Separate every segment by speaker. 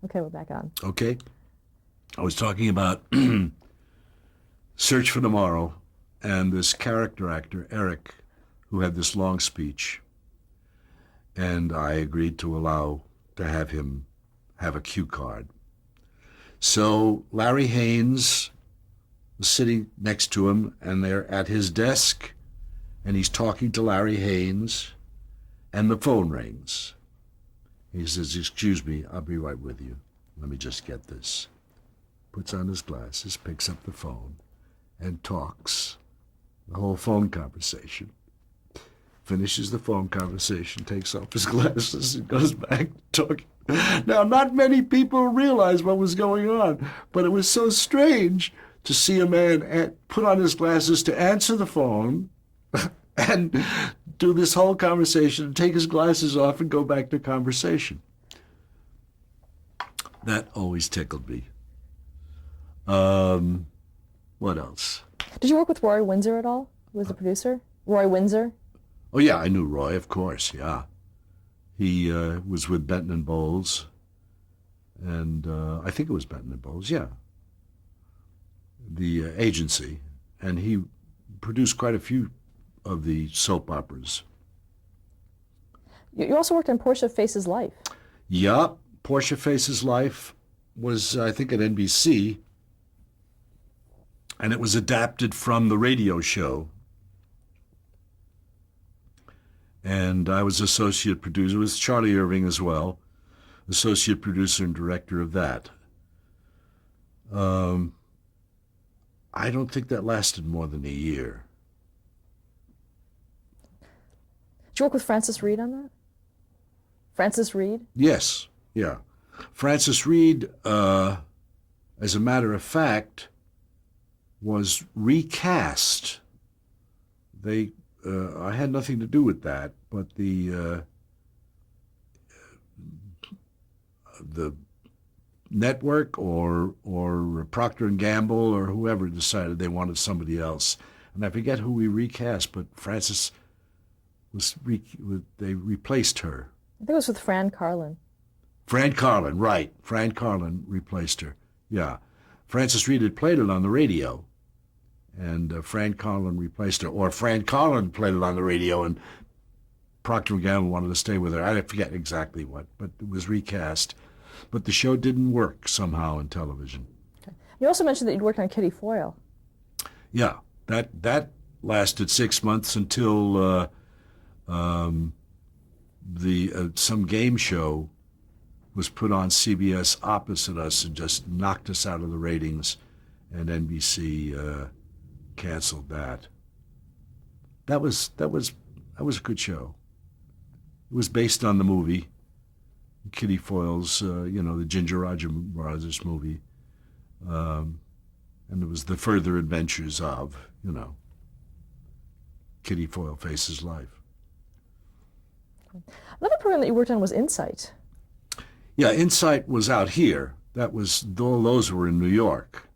Speaker 1: Okay, we're back on.
Speaker 2: Okay? I was talking about Search for Tomorrow and this character actor, Eric, who had this long speech. And I agreed to allow to have him have a cue card. So Larry Haynes was sitting next to him, and they're at his desk, and he's talking to Larry Haynes, and the phone rings. He says, "Excuse me, I'll be right with you. Let me just get this." Puts on his glasses, picks up the phone, and talks the whole phone conversation. Finishes the phone conversation, takes off his glasses, and goes back to talking. Now, not many people realized what was going on, but it was so strange to see a man put on his glasses to answer the phone and do this whole conversation and take his glasses off and go back to conversation. That always tickled me. What else?
Speaker 1: Did you work with Roy Windsor at all? Who was the producer? Roy Windsor?
Speaker 2: Oh, yeah, I knew Roy, of course, yeah. He was with Benton and Bowles, and I think it was Benton and Bowles, yeah, the agency, and he produced quite a few of the soap operas.
Speaker 1: You also worked on Portia Faces Life.
Speaker 2: Yeah, Portia Faces Life was, I think, at NBC, and it was adapted from the radio show. And I was associate producer with Charlie Irving as well, associate producer and director of that. I don't think that lasted more than a year.
Speaker 1: Did you work with Francis Reed on that? Francis Reed?
Speaker 2: Yes, yeah. Francis Reed, as a matter of fact, was recast. I had nothing to do with that, but the network or Procter and Gamble or whoever decided they wanted somebody else, and I forget who we recast, but Frances they replaced her.
Speaker 1: I think it was with Fran Carlin.
Speaker 2: Fran Carlin, right? Fran Carlin replaced her. Yeah, Francis Reed had played it on the radio. And Fran Carlin replaced her, or Fran Carlin played it on the radio, and Procter & Gamble wanted to stay with her. I forget exactly what, but it was recast. But the show didn't work somehow in television.
Speaker 1: Okay. You also mentioned that you'd worked on Kitty Foyle.
Speaker 2: Yeah, that lasted 6 months until some game show was put on CBS opposite us and just knocked us out of the ratings, and NBC canceled that. That was a good show. It was based on the movie, Kitty Foyle's, the Ginger Rogers Brothers movie, and it was the further adventures of, Kitty Foyle Faces Life.
Speaker 1: Another program that you worked on was Insight.
Speaker 2: Yeah, Insight was out here. All those were in New York.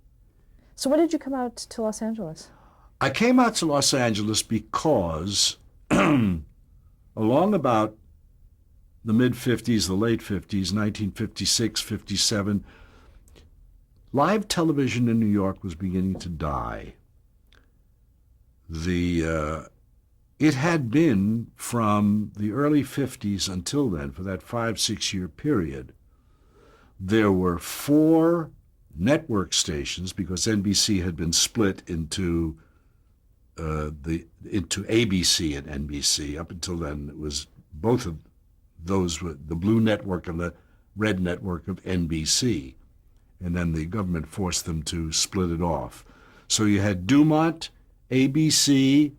Speaker 1: So when did you come out to Los Angeles?
Speaker 2: I came out to Los Angeles because along about the mid-50s, the late 50s, 1956, 57, live television in New York was beginning to die. It had been from the early 50s until then, for that 5-6 year period, there were 4 network stations, because NBC had been split into ABC and NBC. Up until then, it was both of those were the blue network and the red network of NBC, and then the government forced them to split it off. So you had Dumont, ABC,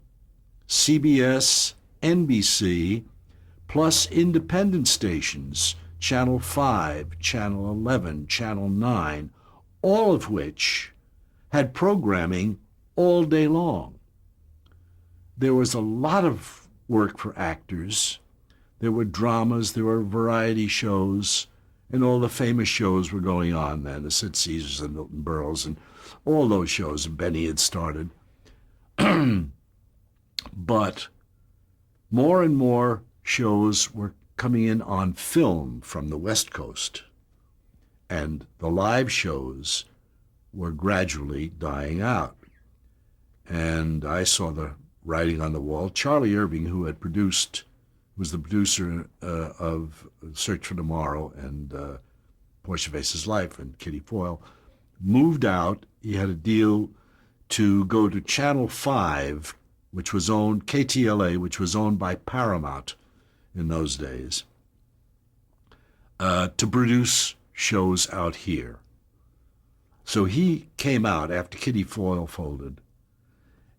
Speaker 2: CBS, NBC, plus independent stations, Channel 5, Channel 11, Channel 9, all of which had programming all day long. There was a lot of work for actors. There were dramas, there were variety shows, and all the famous shows were going on then, the Sid Caesars and Milton Berle's and all those shows, and Benny had started. But more and more shows were coming in on film from the West Coast. and the live shows were gradually dying out. And I saw the writing on the wall. Charlie Irving, who had was the producer of Search for Tomorrow and Portia Faces Life and Kitty Foyle, moved out. He had a deal to go to Channel 5, which was owned, KTLA, which was owned by Paramount in those days, to produce shows out here. So he came out after Kitty Foyle folded,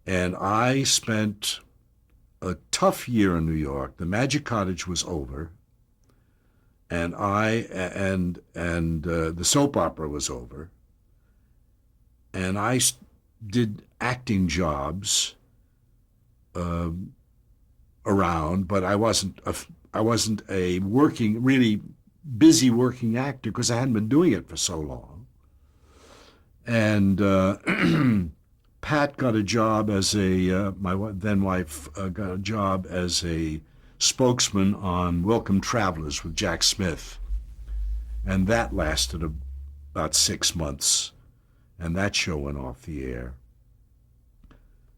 Speaker 2: and I spent a tough year in New York. The Magic Cottage was over, and the soap opera was over, and I did acting jobs around, but I wasn't a really busy working actor because I hadn't been doing it for so long. And Pat got a job as my then wife got a job as a spokesman on Welcome Travelers with Jack Smith, and that lasted about 6 months, and that show went off the air.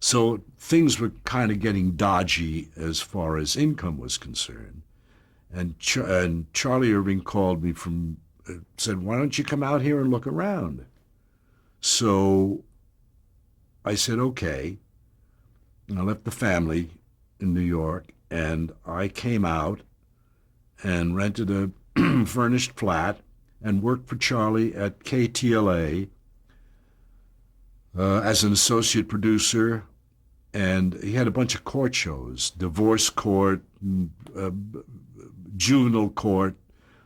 Speaker 2: So things were kind of getting dodgy as far as income was concerned. And Charlie Irving called me said, why don't you come out here and look around? So I said, okay. And I left the family in New York, and I came out and rented a furnished flat and worked for Charlie at KTLA as an associate producer. And he had a bunch of court shows, divorce court, juvenile court.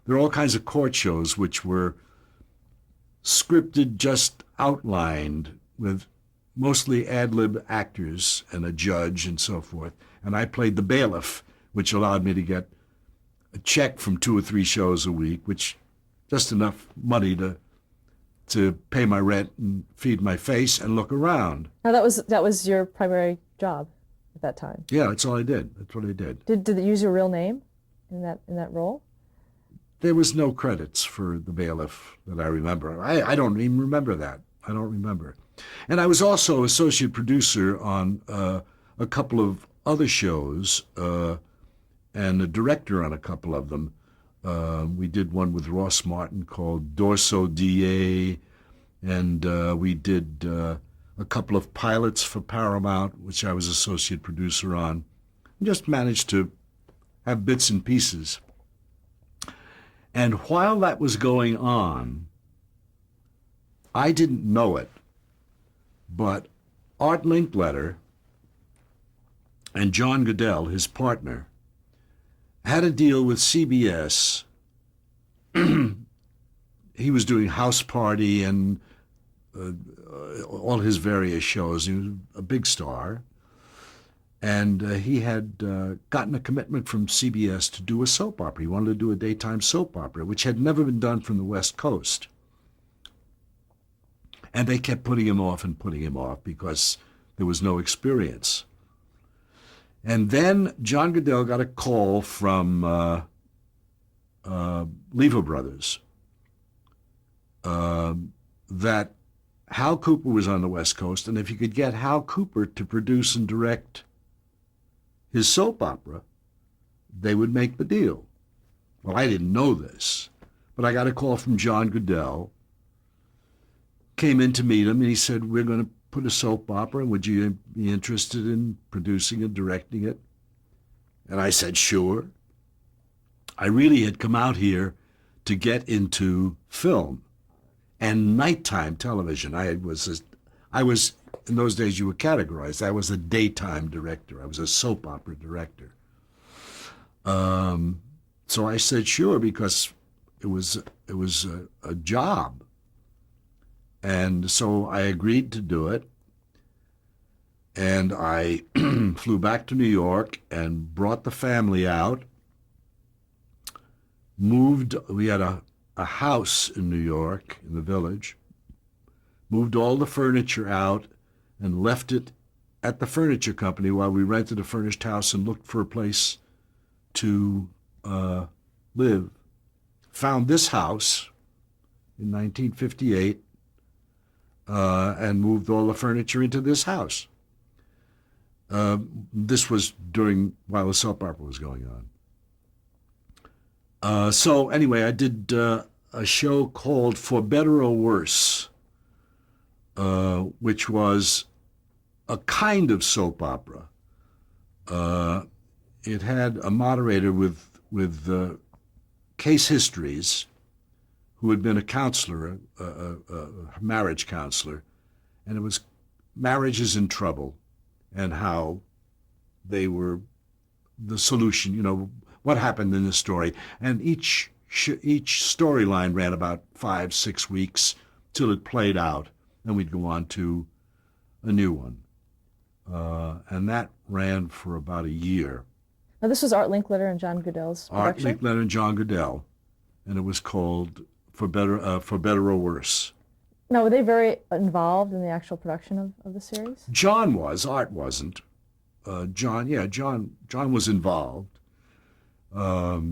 Speaker 2: There are all kinds of court shows which were scripted, just outlined, with mostly ad-lib actors and a judge and so forth. And I played the bailiff, which allowed me to get a check from 2 or 3 shows a week, which just enough money to pay my rent and feed my face and look around.
Speaker 1: Now that was your primary job at that time.
Speaker 2: Yeah, that's all I did. That's what I did.
Speaker 1: Did they use your real name in that role?
Speaker 2: There was no credits for the bailiff that I remember. I don't even remember that. I don't remember. And I was also associate producer on a couple of other shows and a director on a couple of them. We did one with Ross Martin called Dorso DA, and we did a couple of pilots for Paramount, which I was associate producer on. Just managed to have bits and pieces. And while that was going on, I didn't know it, but Art Linkletter and John Goodell, his partner, had a deal with CBS. He was doing House Party and all his various shows. He was a big star. And he had gotten a commitment from CBS to do a soap opera. He wanted to do a daytime soap opera, which had never been done from the West Coast. And they kept putting him off because there was no experience. And then John Goodell got a call from Lever Brothers that Hal Cooper was on the West Coast, and if you could get Hal Cooper to produce and direct his soap opera, they would make the deal. Well, I didn't know this, but I got a call from John Goodell, came in to meet him, and he said, we're going to put a soap opera, and would you be interested in producing and directing it? And I said, sure. I really had come out here to get into film and nighttime television. I was, in those days you were categorized. I was a daytime director. I was a soap opera director. So I said, sure, because it was a job. And so I agreed to do it. And I flew back to New York and brought the family out. We had a house in New York, in the Village. Moved all the furniture out and left it at the furniture company while we rented a furnished house and looked for a place to live. Found this house in 1958 and moved all the furniture into this house. This was while the soap opera was going on. So anyway, I did a show called For Better or Worse, which was a kind of soap opera. It had a moderator with case histories who had been a counselor, a marriage counselor, and it was marriages in trouble and how they were the solution, what happened in the story. And each storyline ran about 5-6 weeks till it played out, and we'd go on to a new one. And that ran for about a year.
Speaker 1: Now, this was Art Linkletter and John Goodell's production?
Speaker 2: Art Linkletter and John Goodell, and it was called For Better or Worse.
Speaker 1: Now, were they very involved in the actual production of the series?
Speaker 2: John was. Art wasn't. John was involved. But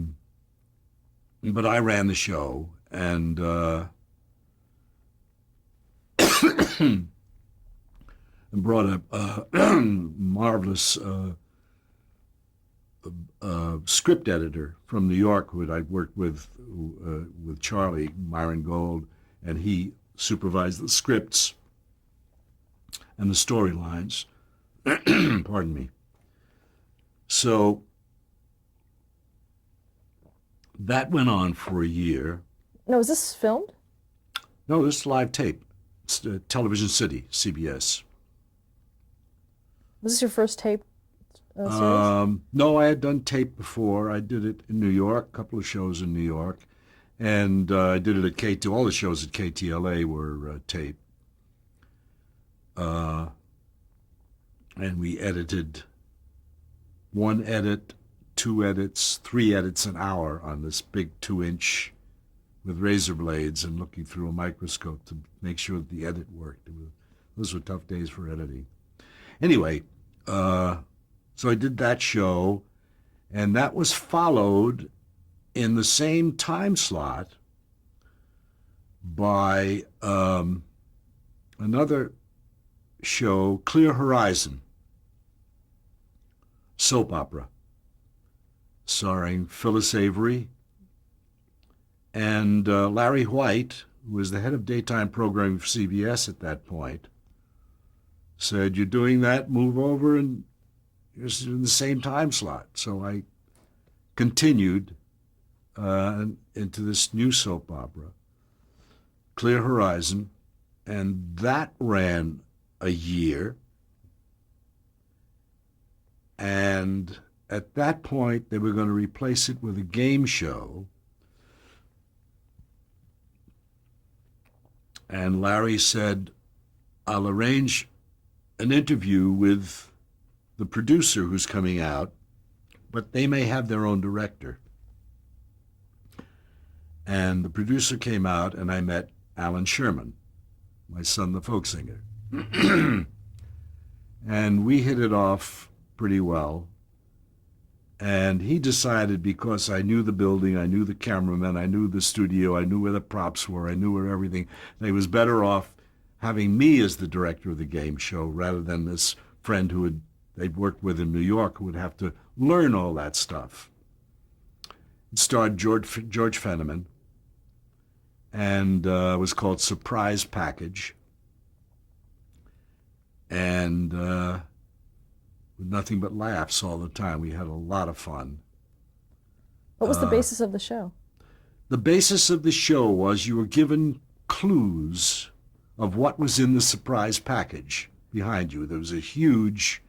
Speaker 2: I ran the show, and brought a marvelous script editor from New York who I'd worked with Charlie, Myron Gold, and he supervised the scripts and the storylines. Pardon me. So that went on for a year.
Speaker 1: No, was this filmed?
Speaker 2: No, this is live tape. It's Television City, CBS.
Speaker 1: Was this your first tape series?
Speaker 2: No, I had done tape before. I did it in New York, a couple of shows in New York. And I did it at KT. All the shows at KTLA were tape. And we edited 1 edit, 2 edits, 3 edits an hour on this big 2-inch with razor blades and looking through a microscope to make sure that the edit worked. Those were tough days for editing. Anyway, so I did that show, and that was followed in the same time slot by another show, Clear Horizon, soap opera, starring Phyllis Avery and Larry White, who was the head of daytime programming for CBS at that point, said, "You're doing that, move over, and you're in the same time slot." So I continued into this new soap opera, Clear Horizon, and that ran a year. And at that point, they were going to replace it with a game show. And Larry said, "I'll arrange an interview with the producer who's coming out, but they may have their own director." And the producer came out, and I met Alan Sherman, my son, the folk singer. And we hit it off pretty well. And he decided, because I knew the building, I knew the cameraman, I knew the studio, I knew where the props were, I knew where everything, that he was better off having me as the director of the game show rather than this friend they'd worked with in New York who would have to learn all that stuff. It starred George Fenneman, and was called Surprise Package. And with nothing but laughs all the time. We had a lot of fun.
Speaker 1: What was the basis of the show?
Speaker 2: The basis of the show was you were given clues of what was in the surprise package behind you. There was a huge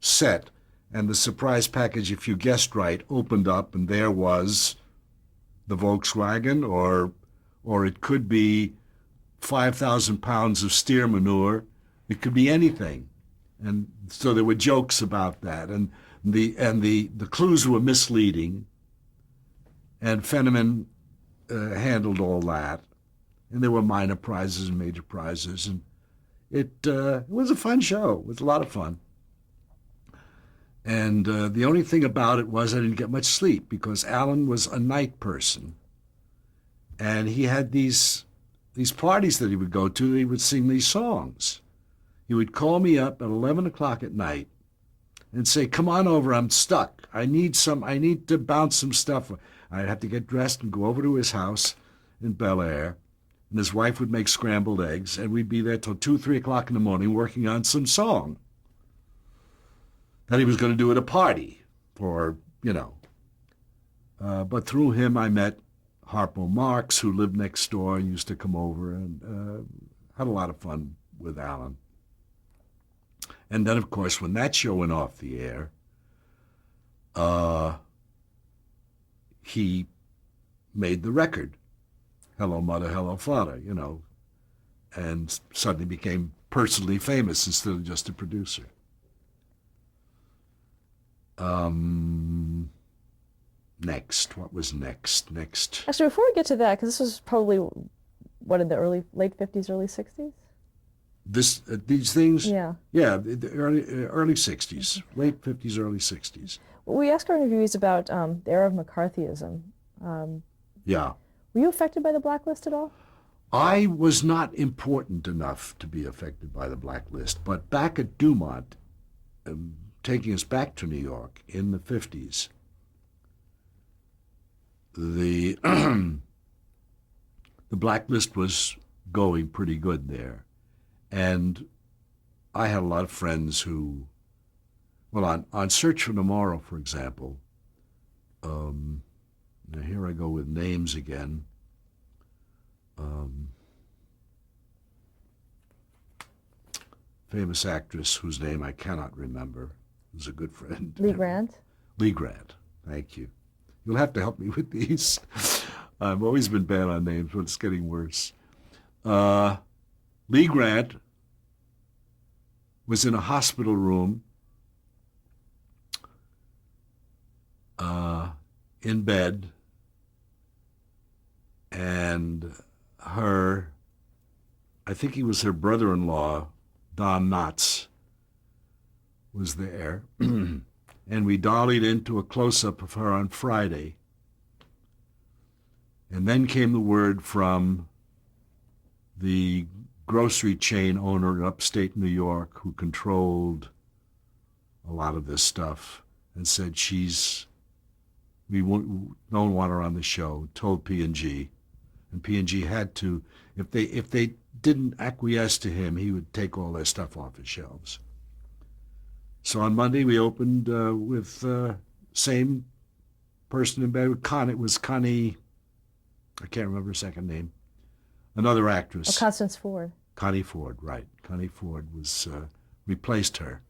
Speaker 2: set, and the surprise package, if you guessed right, opened up, and there was the Volkswagen, or it could be 5,000 pounds of steer manure. It could be anything. And so there were jokes about that, and the clues were misleading, and Fenneman handled all that, and there were minor prizes and major prizes, and it was a fun show. It was a lot of fun. And the only thing about it was I didn't get much sleep because Alan was a night person, and he had these these parties that he would go to, he would sing these songs. He would call me up at 11 o'clock at night and say, come on over, I'm stuck. I need to bounce some stuff. I'd have to get dressed and go over to his house in Bel Air, and his wife would make scrambled eggs, and we'd be there till 2, 3 o'clock in the morning working on some song that he was going to do at a party for, but through him I met Harpo Marx, who lived next door and used to come over, and had a lot of fun with Alan. And then, of course, when that show went off the air, he made the record, Hello Mother, Hello Father, and suddenly became personally famous instead of just a producer. Next, what was next?
Speaker 1: Actually, before we get to that, because this was probably, what, in the late 50s, early 60s?
Speaker 2: These things?
Speaker 1: Yeah.
Speaker 2: Yeah, the early 60s, late 50s, early 60s.
Speaker 1: We asked our interviewees about the era of McCarthyism.
Speaker 2: Yeah.
Speaker 1: Were you affected by the blacklist at all?
Speaker 2: I was not important enough to be affected by the blacklist, but back at Dumont, taking us back to New York in the 50s, the the blacklist was going pretty good there. And I had a lot of friends who, well, on Search for Tomorrow, for example, now here I go with names again. Famous actress whose name I cannot remember, who's a good friend.
Speaker 1: Lee Grant?
Speaker 2: Lee Grant, thank you. You'll have to help me with these. I've always been bad on names, but it's getting worse. Lee Grant was in a hospital room in bed, and I think he was her brother-in-law, Don Knotts, was there. And we dollied into a close-up of her on Friday. And then came the word from the grocery chain owner in upstate New York who controlled a lot of this stuff and said we don't want her on the show, told P&G. And P&G had to, if they didn't acquiesce to him, he would take all their stuff off his shelves. So on Monday we opened with same person in bed with Connie. It was Connie, I can't remember her second name, another actress.
Speaker 1: Oh, Constance Ford.
Speaker 2: Connie Ford, right. Connie Ford replaced her.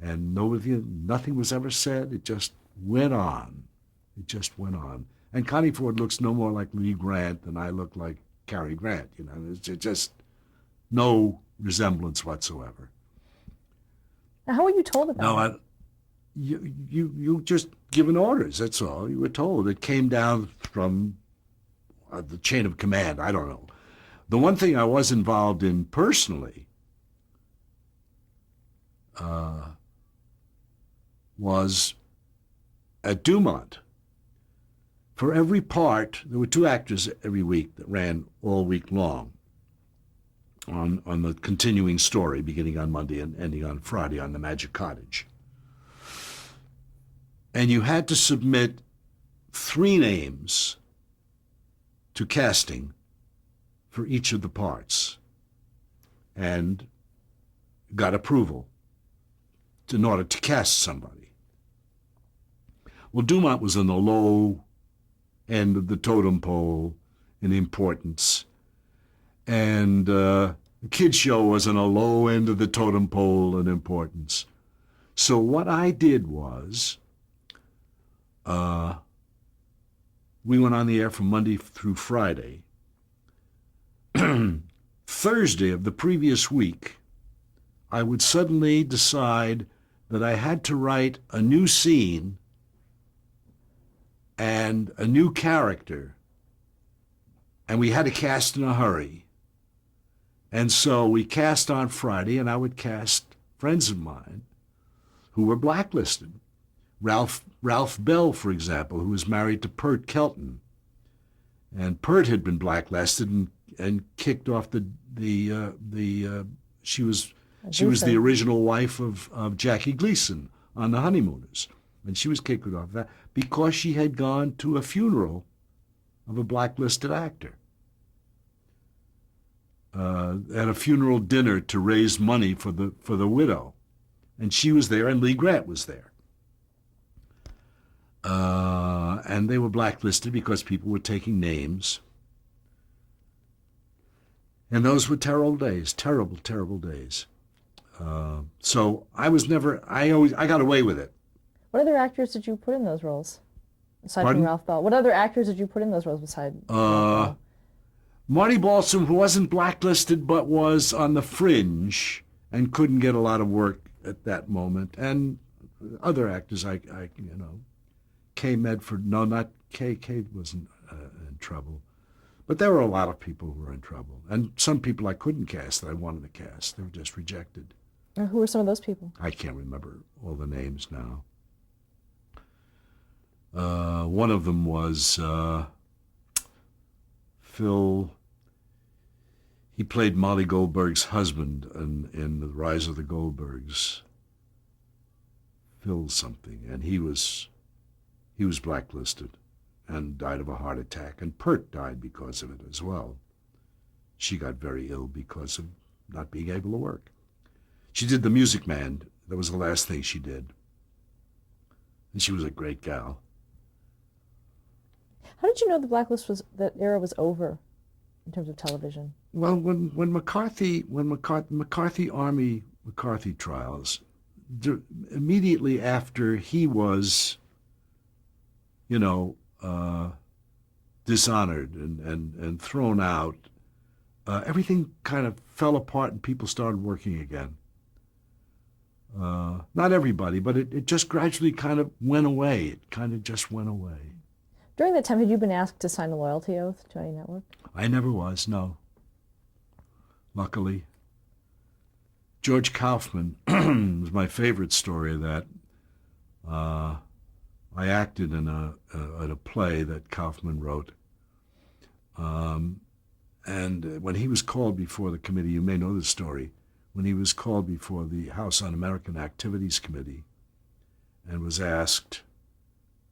Speaker 2: And nothing was ever said. It just went on. It just went on. And Connie Ford looks no more like Lee Grant than I look like Cary Grant. There's just no resemblance whatsoever.
Speaker 1: Now, how were you told about it?
Speaker 2: You just given orders, that's all. You were told. It came down from the chain of command. I don't know. The one thing I was involved in personally was at Dumont. For every part, there were 2 actors every week that ran all week long on the continuing story, beginning on Monday and ending on Friday on The Magic Cottage. And you had to submit 3 names to casting for each of the parts and got approval in order to cast somebody. Well, Dumont was in the low end of the totem pole in importance, and the kids' show was on a low end of the totem pole in importance. So what I did was, we went on the air from Monday through Friday. Thursday of the previous week, I would suddenly decide that I had to write a new scene and a new character, and we had to cast in a hurry. And so we cast on Friday, and I would cast friends of mine who were blacklisted. Ralph Bell, for example, who was married to Pert Kelton. And Pert had been blacklisted, and kicked off the she was
Speaker 1: Gleason.
Speaker 2: the original wife of Jackie Gleason on The Honeymooners, and she was kicked off that because she had gone to a funeral of a blacklisted actor. At a funeral dinner to raise money for the widow, and she was there, and Lee Grant was there, and they were blacklisted because people were taking names, and those were terrible days, terrible days. So I got away with it.
Speaker 1: What other actors did you put in those roles? Aside
Speaker 2: Pardon?
Speaker 1: from Ralph Ball. What other actors did you put in those roles beside Ralph Ball?
Speaker 2: Marty Balsam, who wasn't blacklisted but was on the fringe and couldn't get a lot of work at that moment, and other actors, Kay Medford. No, not Kay. Kay wasn't in trouble, but there were a lot of people who were in trouble, and some people I couldn't cast that I wanted to cast. They were just rejected.
Speaker 1: Who were some of those people?
Speaker 2: I can't remember all the names now. One of them was Phil. He played Molly Goldberg's husband in The Rise of the Goldbergs. Phil something, and he was blacklisted and died of a heart attack. And Pert died because of it as well. She got very ill because of not being able to work. She did The Music Man. That was the last thing she did. And she was a great gal.
Speaker 1: How did you know that era was over in terms of television?
Speaker 2: Well, when McCarthy Army McCarthy trials, immediately after he was, dishonored and thrown out, everything kind of fell apart and people started working again. Not everybody, but it just gradually kind of went away. It kind of just went away.
Speaker 1: During that time, had you been asked to sign a loyalty oath to any network?
Speaker 2: I never was, no. Luckily. George Kaufman was my favorite story of that. I acted in a play that Kaufman wrote. And when he was called before the committee, you may know the story, when he was called before the House Un-American Activities Committee and was asked,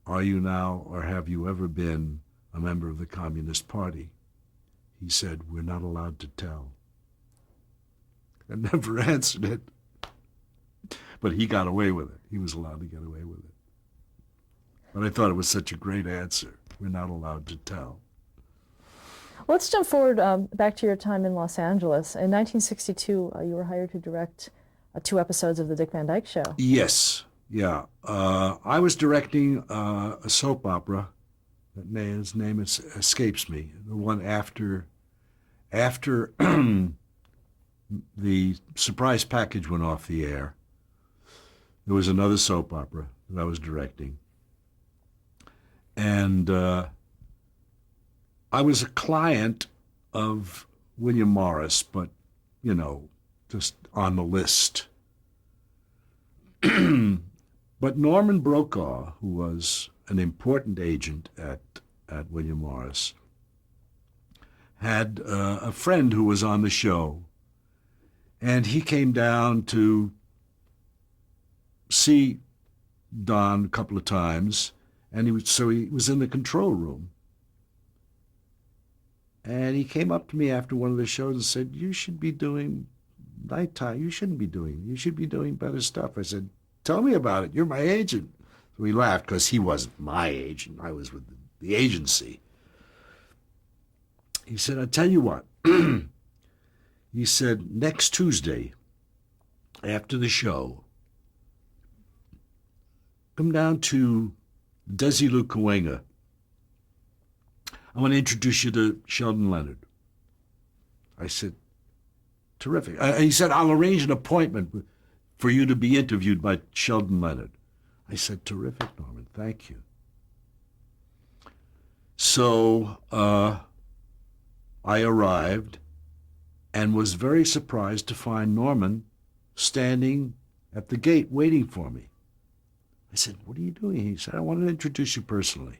Speaker 2: "Are you now or have you ever been a member of the Communist Party?" He said, "We're not allowed to tell." I never answered it. But he got away with it. He was allowed to get away with it. But I thought it was such a great answer. We're not allowed to tell.
Speaker 1: Well, let's jump forward back to your time in Los Angeles. In 1962, you were hired to direct 2 episodes of The Dick Van Dyke Show.
Speaker 2: Yes, yeah. I was directing a soap opera. His name escapes me. The one after the surprise package went off the air. There was another soap opera that I was directing. And I was a client of William Morris, but, just on the list. But Norman Brokaw, who was an important agent at William Morris, had a friend who was on the show, and he came down to see Don a couple of times, and he was in the control room. And he came up to me after one of the shows and said, "You should be doing nighttime. You should be doing better stuff." I said, "Tell me about it. You're my agent." So he laughed because he wasn't my agent. I was with the agency. He said, "I'll tell you what." He said, "Next Tuesday, after the show, come down to Desilu Cahuenga. I want to introduce you to Sheldon Leonard." I said, "Terrific." He said, "I'll arrange an appointment for you to be interviewed by Sheldon Leonard." I said, "Terrific, Norman. Thank you." So I arrived and was very surprised to find Norman standing at the gate waiting for me. I said, "What are you doing?" He said, "I wanted to introduce you personally."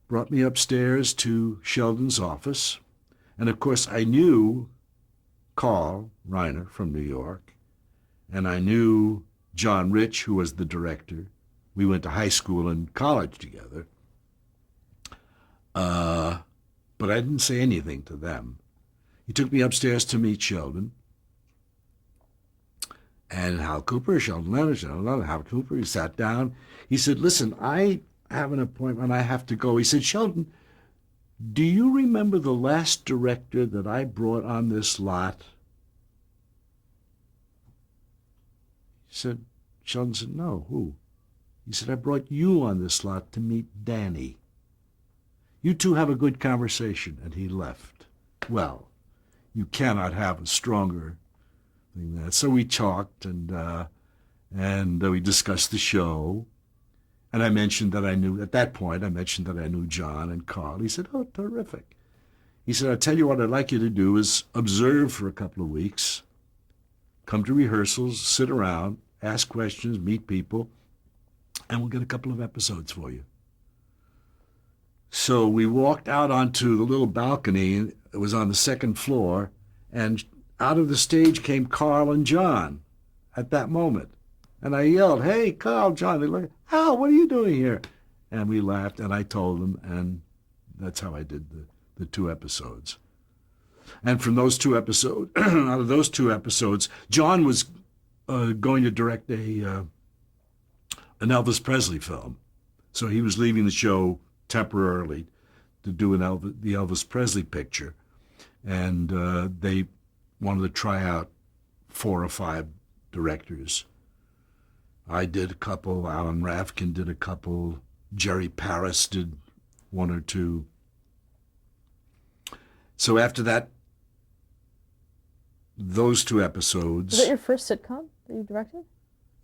Speaker 2: Brought me upstairs to Sheldon's office, And of course, I knew Carl Reiner from New York, and I knew John Rich, who was the director. We went to high school and college together. But I didn't say anything to them. He took me upstairs to meet Sheldon. And Hal Cooper, Sheldon Leonard, Hal Cooper, he sat down. He said, listen, I have an appointment. I have to go. He said, Sheldon, do you remember the last director that I brought on this lot? Sheldon said, no, who? He said, I brought you on this lot to meet Danny. You two have a good conversation. And he left. Well, you cannot have a stronger thing than that. So we talked and we discussed the show. And I mentioned that I knew, at that point, I mentioned that I knew John and Carl. He said, oh, terrific. He said, I'll tell you what I'd like you to do is observe for a couple of weeks, come to rehearsals, sit around, ask questions, meet people, and we'll get a couple of episodes for you. So we walked out onto the little balcony. It was on the second floor, and out of the stage came Carl and John at that moment. And I yelled, hey, Carl, John. They looked, Hal, what are you doing here? And we laughed, and I told them, and that's how I did the 2 episodes. And from those 2 episodes, out of those 2 episodes, John was going to direct an Elvis Presley film. So he was leaving the show temporarily to do the Elvis Presley picture. And they wanted to try out 4 or 5 directors. I did a couple, Alan Rafkin did a couple, Jerry Paris did 1 or 2. So after that, those 2 episodes...
Speaker 1: Was that your first sitcom that you directed?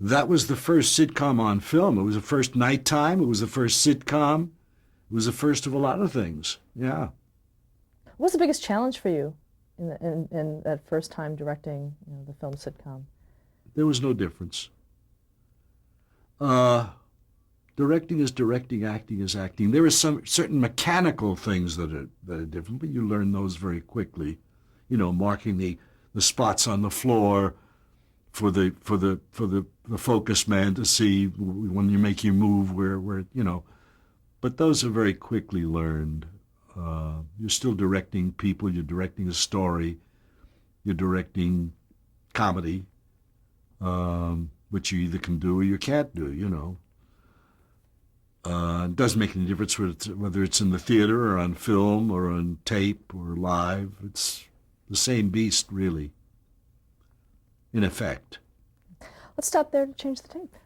Speaker 2: That was the first sitcom on film. It was the first nighttime. It was the first sitcom. It was the first of a lot of things. Yeah.
Speaker 1: What was the biggest challenge for you in that first time directing, the film sitcom?
Speaker 2: There was no difference. Directing is directing, acting is acting. There are some certain mechanical things that are different, but you learn those very quickly. Marking the spots on the floor for the focus man to see when you make your move where. But those are very quickly learned. You're still directing people. You're directing a story. You're directing comedy, which you either can do or you can't do. It doesn't make any difference whether it's in the theater or on film or on tape or live. It's the same beast, really, in effect.
Speaker 1: Let's stop there to change the tape.